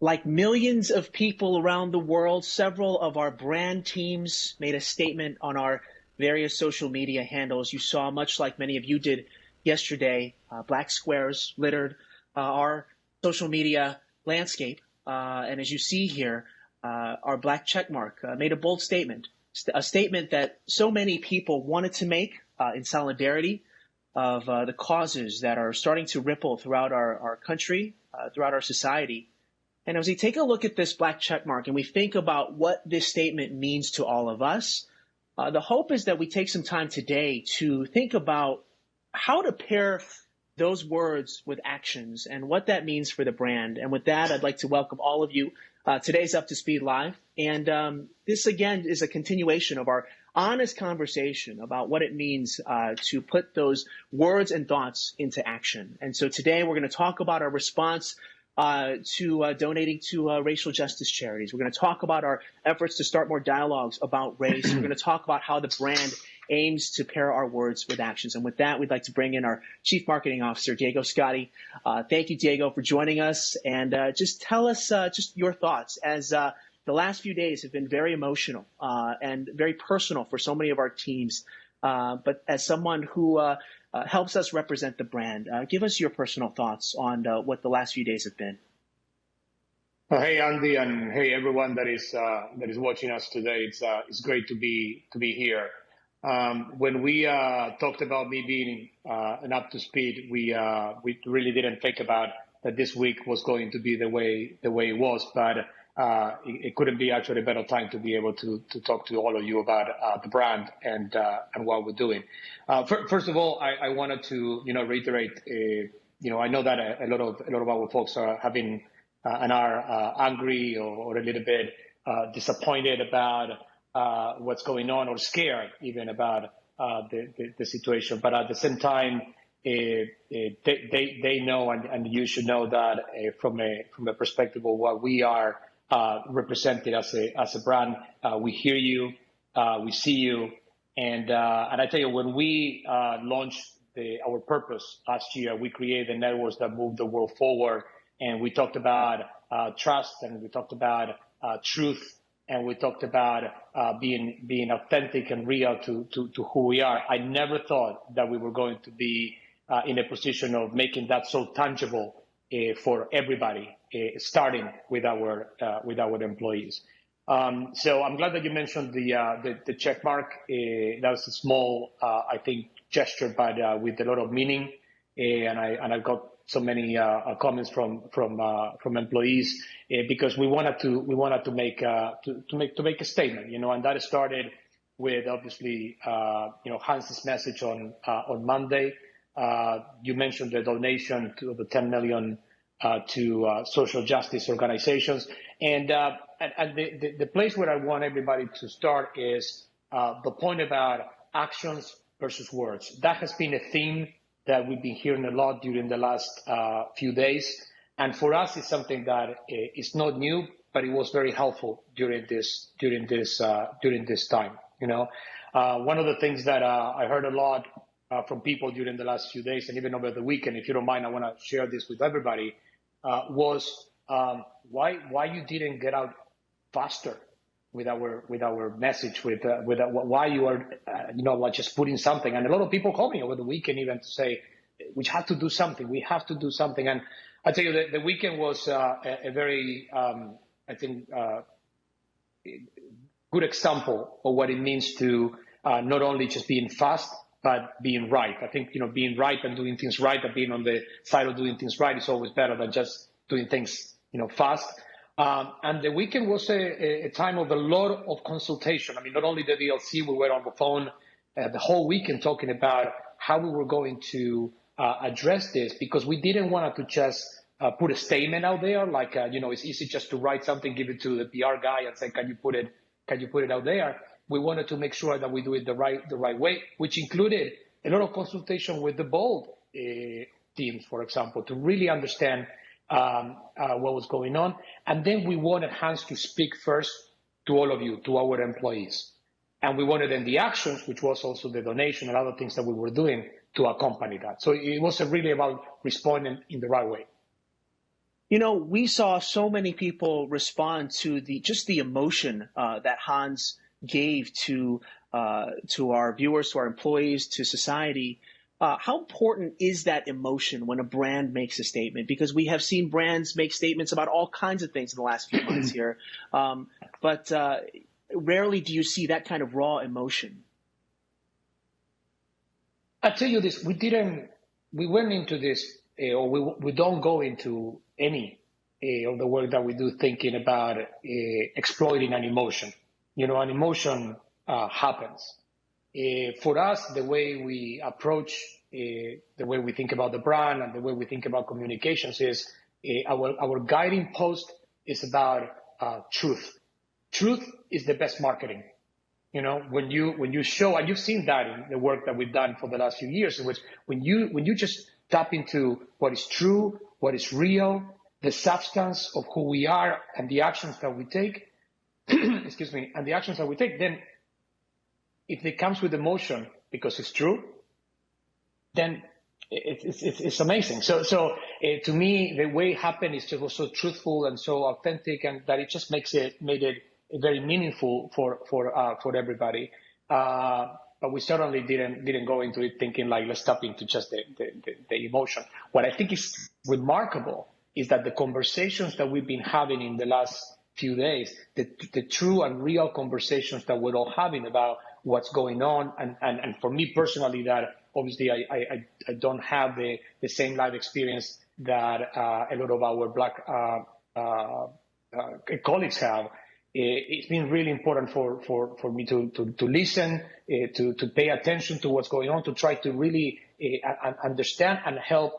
Like millions of people around the world, several of our brand teams made a statement on our various social media handles. You saw, much like many of you did yesterday, black squares littered our social media landscape. And as you see here, our black checkmark made a bold statement, a statement that so many people wanted to make in solidarity of the causes that are starting to ripple throughout our country, throughout our society. And as we take a look at this black check mark and we think about what this statement means to all of us, the hope is that we take some time today to think about how to pair those words with actions and what that means for the brand. And with that, I'd like to welcome all of you. Today's Up to Speed Live. And this, again, is a continuation of our honest conversation about what it means to put those words and thoughts into action. And so today we're going to talk about our response to donating to racial justice charities. We're going to talk about our efforts to start more dialogues about race. We're going to talk about how the brand aims to pair our words with actions. And with that, we'd like to bring in our Chief Marketing Officer, Diego Scotti. Thank you, Diego, for joining us. And just tell us just your thoughts as the last few days have been very emotional and very personal for so many of our teams. But as someone who helps us represent the brand, give us your personal thoughts on what the last few days have been. Hey, Andy, and hey, everyone that is watching us today. It's great to be here. When we talked about me being an up to speed, we really didn't think about that this week was going to be the way it was, but it couldn't be actually a better time to be able to talk to all of you about the brand and what we're doing. First of all, I wanted to reiterate. I know that a lot of our folks have been and are angry or a little bit disappointed about what's going on, or scared even about the situation. But at the same time, they know, and you should know that from a perspective of what we are represented as a brand, we hear you, we see you, and I tell you, when we launched our purpose last year, we created the networks that move the world forward, and we talked about trust, and we talked about truth, and we talked about being authentic and real to who we are. I never thought that we were going to be in a position of making that so tangible for everybody, starting with our employees. So I'm glad that you mentioned the check mark. That was a small, I think, gesture, but with a lot of meaning. And I got so many comments from employees because we wanted to make a statement, and that started with obviously Hans's message on Monday. You mentioned the donation to the 10 million to social justice organizations, and the place where I want everybody to start is the point about actions versus words. That has been a theme that we've been hearing a lot during the last few days, and for us, it's something that is not new, but it was very helpful during this time. One of the things that I heard a lot from people during the last few days, and even over the weekend, if you don't mind, I want to share this with everybody, was why you didn't get out faster with our message, with why you are like just putting something. And a lot of people called me over the weekend even to say we have to do something. We have to do something. And I tell you, the weekend was a very I think good example of what it means to not only just being fast, but being right. I think being right and doing things right, and being on the side of doing things right is always better than just doing things fast. And the weekend was a time of a lot of consultation. I mean, not only the DLC, we were on the phone the whole weekend talking about how we were going to address this, because we didn't want to just put a statement out there like, it's easy just to write something, give it to the PR guy and say, can you put it out there? We wanted to make sure that we do it the right way, which included a lot of consultation with the bold teams, for example, to really understand what was going on. And then we wanted Hans to speak first to all of you, to our employees. And we wanted then the actions, which was also the donation and other things that we were doing, to accompany that. So it was really about responding in the right way. We saw so many people respond to the emotion that Hans gave to our viewers, to our employees, to society. How important is that emotion when a brand makes a statement? Because we have seen brands make statements about all kinds of things in the last few months here, but rarely do you see that kind of raw emotion. I tell you this, we went into this, or we don't go into any of the work that we do thinking about exploiting an emotion. An emotion happens. For us, the way we approach, the way we think about the brand and the way we think about communications is our guiding post is about truth. Truth is the best marketing. When you show, and you've seen that in the work that we've done for the last few years, in which when you just tap into what is true, what is real, the substance of who we are and the actions that we take, excuse me, and the actions that we take, then if it comes with emotion because it's true, then it's amazing. So to me, the way it happened is just was so truthful and so authentic, and that it just made it very meaningful for everybody. But we certainly didn't go into it thinking like, let's tap into just the emotion. What I think is remarkable is that the conversations that we've been having in the last few days, the true and real conversations that we're all having about what's going on, and for me personally, that obviously I don't have the same life experience that a lot of our Black colleagues have. It's been really important for me to listen, to pay attention to what's going on, to try to really understand and help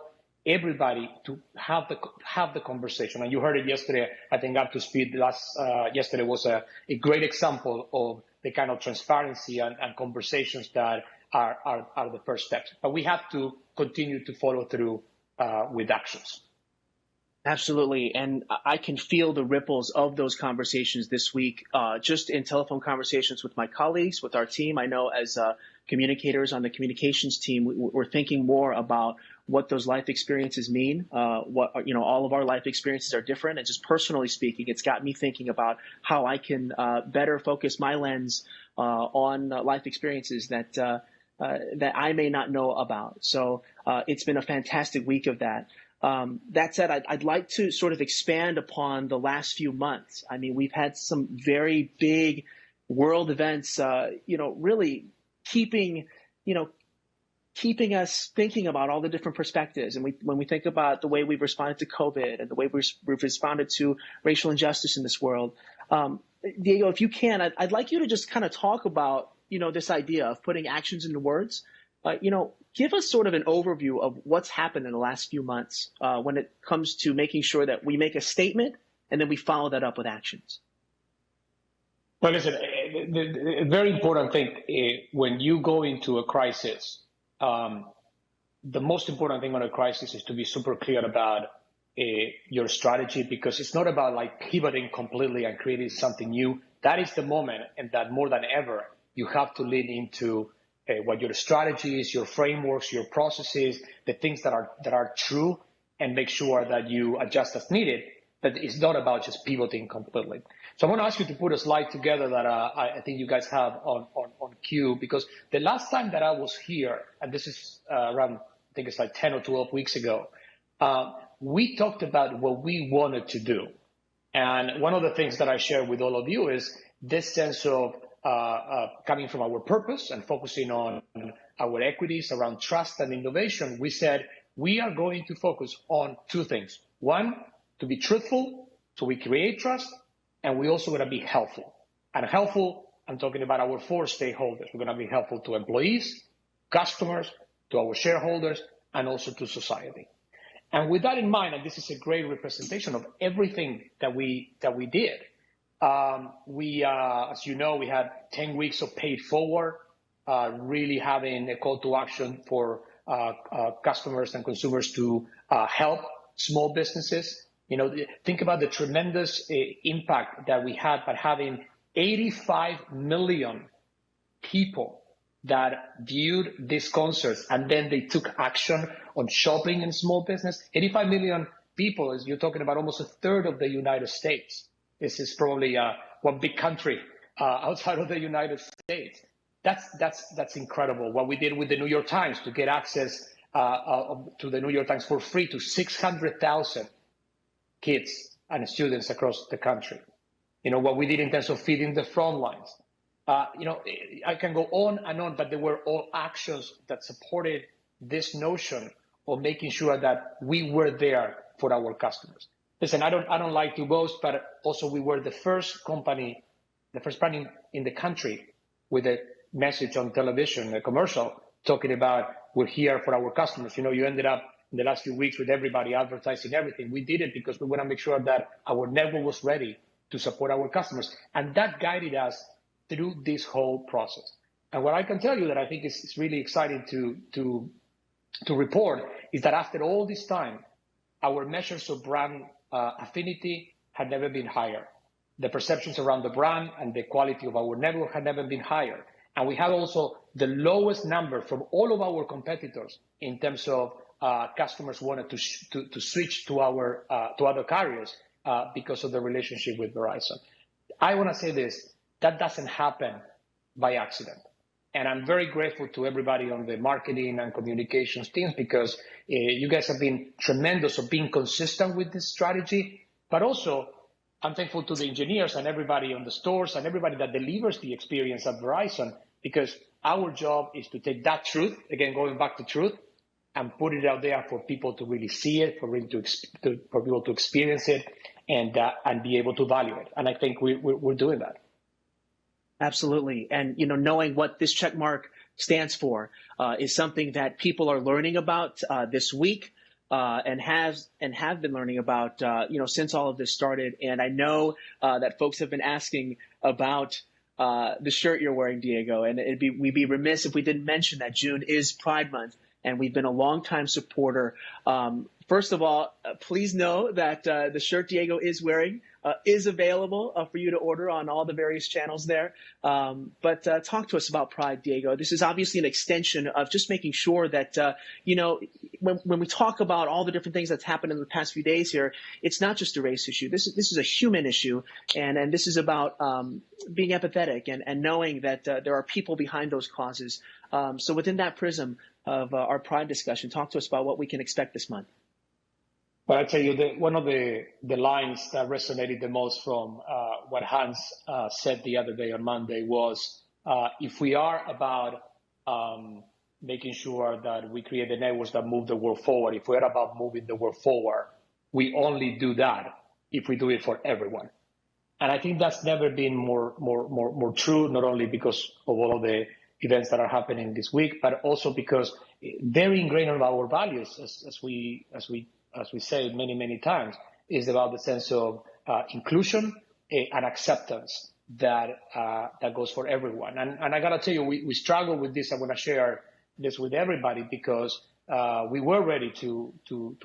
everybody to have the conversation. And you heard it yesterday. I think Up to Speed yesterday was a great example of the kind of transparency and conversations that are the first steps. But we have to continue to follow through with actions. Absolutely. And I can feel the ripples of those conversations this week, just in telephone conversations with my colleagues, with our team. I know as communicators on the communications team, we're thinking more about what those life experiences mean. All of our life experiences are different. And just personally speaking, it's got me thinking about how I can better focus my lens on life experiences that I may not know about. So it's been a fantastic week of that. That said, I'd like to sort of expand upon the last few months. I mean, we've had some very big world events, really keeping us thinking about all the different perspectives. And when we think about the way we've responded to COVID and the way we've responded to racial injustice in this world, Diego, if you can, I'd like you to just kind of talk about, this idea of putting actions into words. Give us sort of an overview of what's happened in the last few months when it comes to making sure that we make a statement and then we follow that up with actions. Well, listen, the very important thing when you go into a crisis, the most important thing on a crisis is to be super clear about your strategy, because it's not about like pivoting completely and creating something new. That is the moment, and that more than ever, you have to lean into what your strategy is, your frameworks, your processes, the things that are true, and make sure that you adjust as needed. But it's not about just pivoting completely. So I want to ask you to put a slide together that I think you guys have on cue, because the last time that I was here, and this is around, I think it's like 10 or 12 weeks ago, we talked about what we wanted to do. And one of the things that I share with all of you is this sense of coming from our purpose and focusing on our equities around trust and innovation. We said we are going to focus on two things. One, to be truthful, so we create trust, and we also going to be helpful. And helpful, I'm talking about our four stakeholders. We're going to be helpful to employees, customers, to our shareholders, and also to society. And with that in mind, and this is a great representation of everything that we did. As you know, we had 10 weeks of paid forward, really having a call to action for customers and consumers to help small businesses. Think about the tremendous impact that we had by having 85 million people that viewed these concerts and then they took action on shopping in small business. 85 million people, is you're talking about almost a third of the United States. This is probably one big country outside of the United States. That's incredible. What we did with the New York Times to get access to the New York Times for free to 600,000 kids and students across the country. What we did in terms of feeding the front lines. I can go on and on, but they were all actions that supported this notion of making sure that we were there for our customers. Listen, I don't like to boast, but also we were the first company, the first brand in the country with a message on television, a commercial, talking about we're here for our customers. You ended up in the last few weeks with everybody advertising everything. We did it because we want to make sure that our network was ready to support our customers. And that guided us through this whole process. And what I can tell you that I think is really exciting to report is that after all this time, our measures of brand affinity had never been higher. The perceptions around the brand and the quality of our network had never been higher. And we had also the lowest number from all of our competitors in terms of customers wanted to switch to other carriers because of the relationship with Verizon. I want to say this, that doesn't happen by accident. And I'm very grateful to everybody on the marketing and communications teams because you guys have been tremendous of being consistent with this strategy. But also, I'm thankful to the engineers and everybody on the stores and everybody that delivers the experience at Verizon, because our job is to take that truth, again, going back to truth, and put it out there for people to really see it, for people to experience it, and be able to value it. And I think we're doing that. Absolutely. And, knowing what this check mark stands for is something that people are learning about this week and have been learning about, since all of this started. And I know that folks have been asking about the shirt you're wearing, Diego. And we'd be remiss if we didn't mention that June is Pride Month. And we've been a longtime supporter. First of all, please know that the shirt Diego is wearing is available for you to order on all the various channels there. But talk to us about Pride, Diego. This is obviously an extension of just making sure that, when we talk about all the different things that's happened in the past few days here, it's not just a race issue. This is a human issue. And this is about being empathetic and knowing that there are people behind those causes. So within that prism of our Pride discussion, talk to us about what we can expect this month. Well, I tell you, one of the lines that resonated the most from what Hans said the other day on Monday was, if we are about making sure that we create the networks that move the world forward, if we're about moving the world forward, we only do that if we do it for everyone. And I think that's never been more true, not only because of all of the events that are happening this week, but also because very ingrained in our values, as we say many times, is about the sense of inclusion and acceptance that goes for everyone. And I gotta tell you, we struggle with this. I want to share this with everybody because we were ready to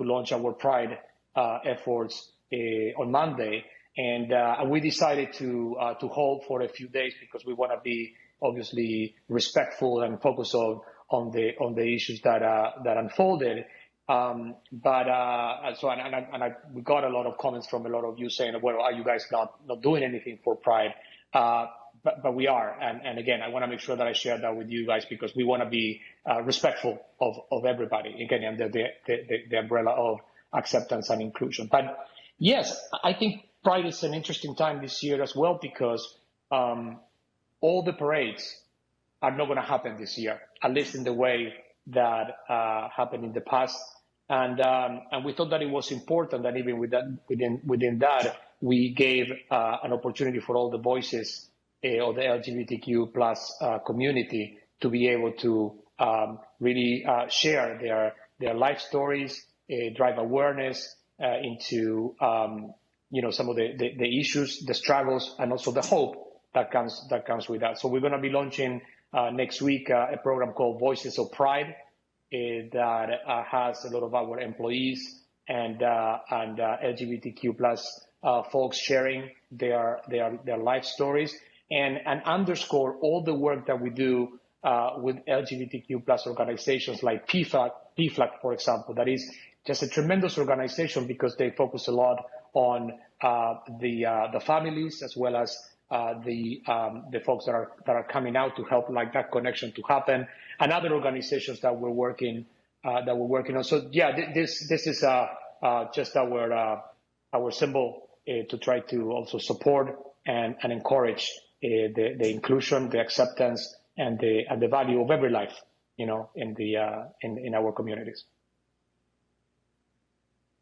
launch our Pride efforts on Monday, and we decided to hold for a few days because we want to be obviously respectful and focus on the issues that unfolded. We got a lot of comments from a lot of you saying, well, are you guys not doing anything for Pride? But we are. And again, I want to make sure that I share that with you guys because we want to be respectful of everybody, again, under the umbrella of acceptance and inclusion. But yes, I think Pride is an interesting time this year as well because all the parades are not going to happen this year, at least in the way that happened in the past. And we thought that it was important that even within that, we gave an opportunity for all the voices of the LGBTQ plus community to be able to really share their life stories, drive awareness into some of the issues, the struggles, and also the hope that comes with that. So we're going to be launching next week a program called Voices of Pride that has a lot of our employees and LGBTQ plus folks sharing their life stories and underscore all the work that we do with LGBTQ plus organizations like PFLAG, for example, that is just a tremendous organization because they focus a lot on the families as well as the folks that are coming out to help like that connection to happen, and other organizations that we're working on. So yeah, this is just our symbol to try to also support and encourage the inclusion, the acceptance, and the value of every life, in our communities.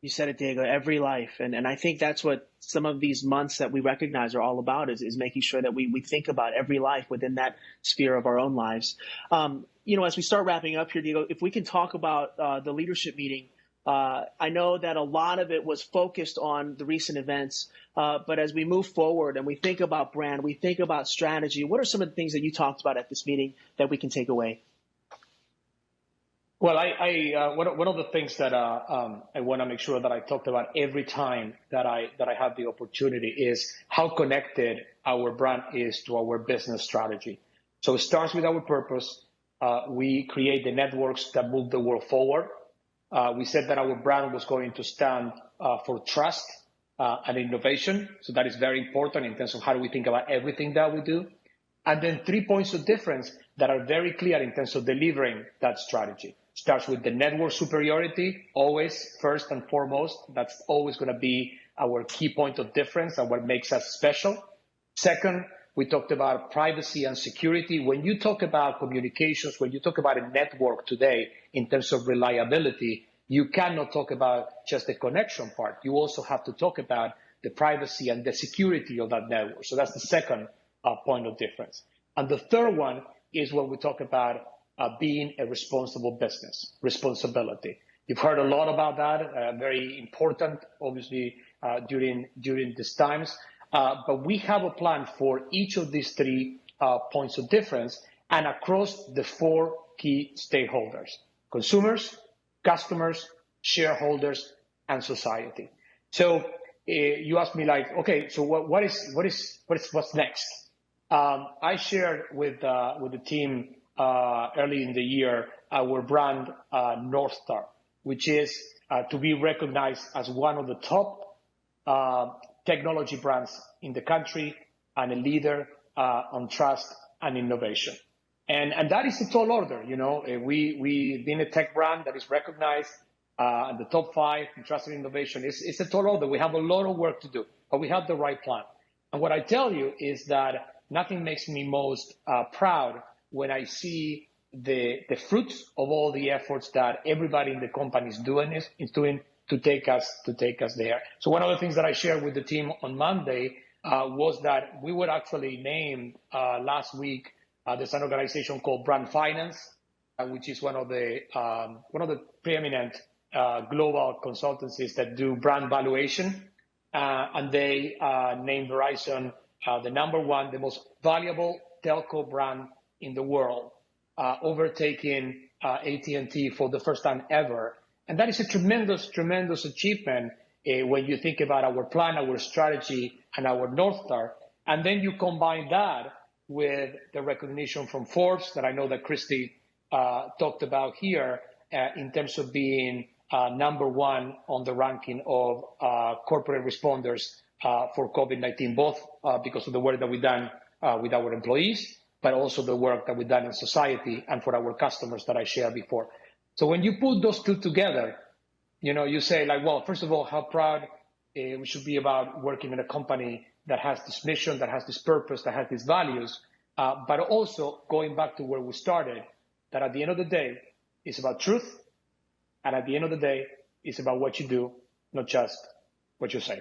You said it, Diego, every life. And I think that's what some of these months that we recognize are all about is making sure that we think about every life within that sphere of our own lives. As we start wrapping up here, Diego, if we can talk about the leadership meeting. I know that a lot of it was focused on the recent events, but as we move forward and we think about brand, we think about strategy, what are some of the things that you talked about at this meeting that we can take away? Well, one of the things that I want to make sure that I talked about every time that I have the opportunity is how connected our brand is to our business strategy. So it starts with our purpose. We create the networks that move the world forward. We said that our brand was going to stand for trust and innovation. So that is very important in terms of how do we think about everything that we do. And then 3 points of difference that are very clear in terms of delivering that strategy. Starts with the network superiority, always first and foremost. That's always going to be our key point of difference and what makes us special. Second, we talked about privacy and security. When you talk about communications, when you talk about a network today in terms of reliability, you cannot talk about just the connection part. You also have to talk about the privacy and the security of that network. So that's the second point of difference. And the third one is when we talk about being a responsible business, responsibility. You've heard a lot about that, very important, obviously, during these times. But we have a plan for each of these 3 points of difference and across the 4 key stakeholders: consumers, customers, shareholders, and society. So you asked me okay, so what's next? I shared with the team early in the year our brand North Star, which is to be recognized as one of the top technology brands in the country and a leader on trust and innovation. And that is a tall order. We've been a tech brand that is recognized in the top 5 in trust and innovation. It's a tall order. We have a lot of work to do, but we have the right plan. And what I tell you is that nothing makes me most proud when I see the fruits of all the efforts that everybody in the company is doing to take us there. So one of the things that I shared with the team on Monday was that we were actually named last week. There's an organization called Brand Finance, which is one of the preeminent global consultancies that do brand valuation, and they named Verizon the #1, the most valuable telco brand in the world, overtaking AT&T for the first time ever. And that is a tremendous, tremendous achievement when you think about our plan, our strategy, and our North Star. And then you combine that with the recognition from Forbes that I know that Christy talked about here in terms of being #1 on the ranking of corporate responders for COVID-19, both because of the work that we've done with our employees, but also the work that we've done in society and for our customers that I shared before. So when you put those 2 together, you say well, first of all, how proud we should be about working in a company that has this mission, that has this purpose, that has these values, but also going back to where we started, that at the end of the day, it's about truth. And at the end of the day, it's about what you do, not just what you say.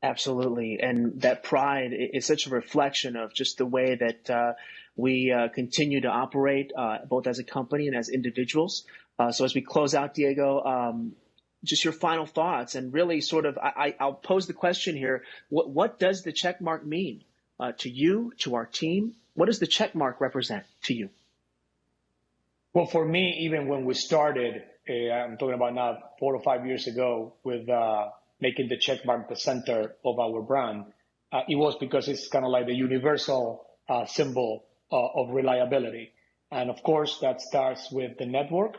Absolutely. And that pride is such a reflection of just the way that we continue to operate, both as a company and as individuals. So as we close out, Diego, just your final thoughts and really sort of, I'll pose the question here. What does the check mark mean to you, to our team? What does the check mark represent to you? Well, for me, even when we started, I'm talking about now 4 or 5 years ago, with making the check mark the center of our brand, it was because it's kind of like the universal symbol of reliability. And of course, that starts with the network,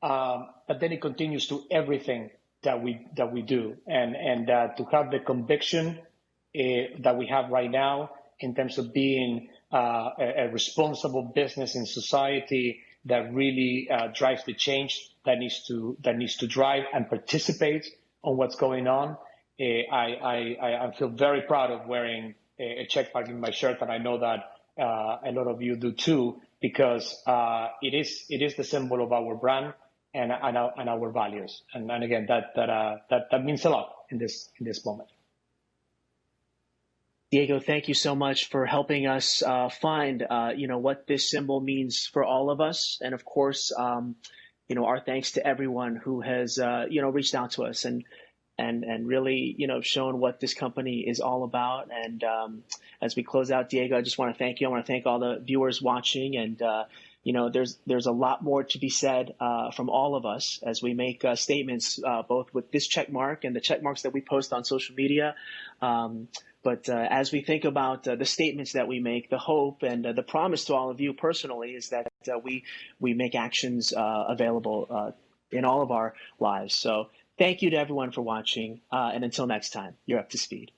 but then it continues to everything that we do, and to have the conviction that we have right now in terms of being a responsible business in society that really drives the change that needs to drive and participate on what's going on. I feel very proud of wearing a check mark in my shirt, and I know that a lot of you do too, because it is the symbol of our brand and our values. And again, that means a lot in this moment. Diego, thank you so much for helping us find, what this symbol means for all of us. And of course, our thanks to everyone who has, reached out to us and really, shown what this company is all about. And as we close out, Diego, I just want to thank you. I want to thank all the viewers watching. And, there's a lot more to be said from all of us as we make statements, both with this check mark and the check marks that we post on social media. But as we think about the statements that we make, the hope and the promise to all of you personally is that we make actions available in all of our lives. So thank you to everyone for watching. And until next time, you're up to speed.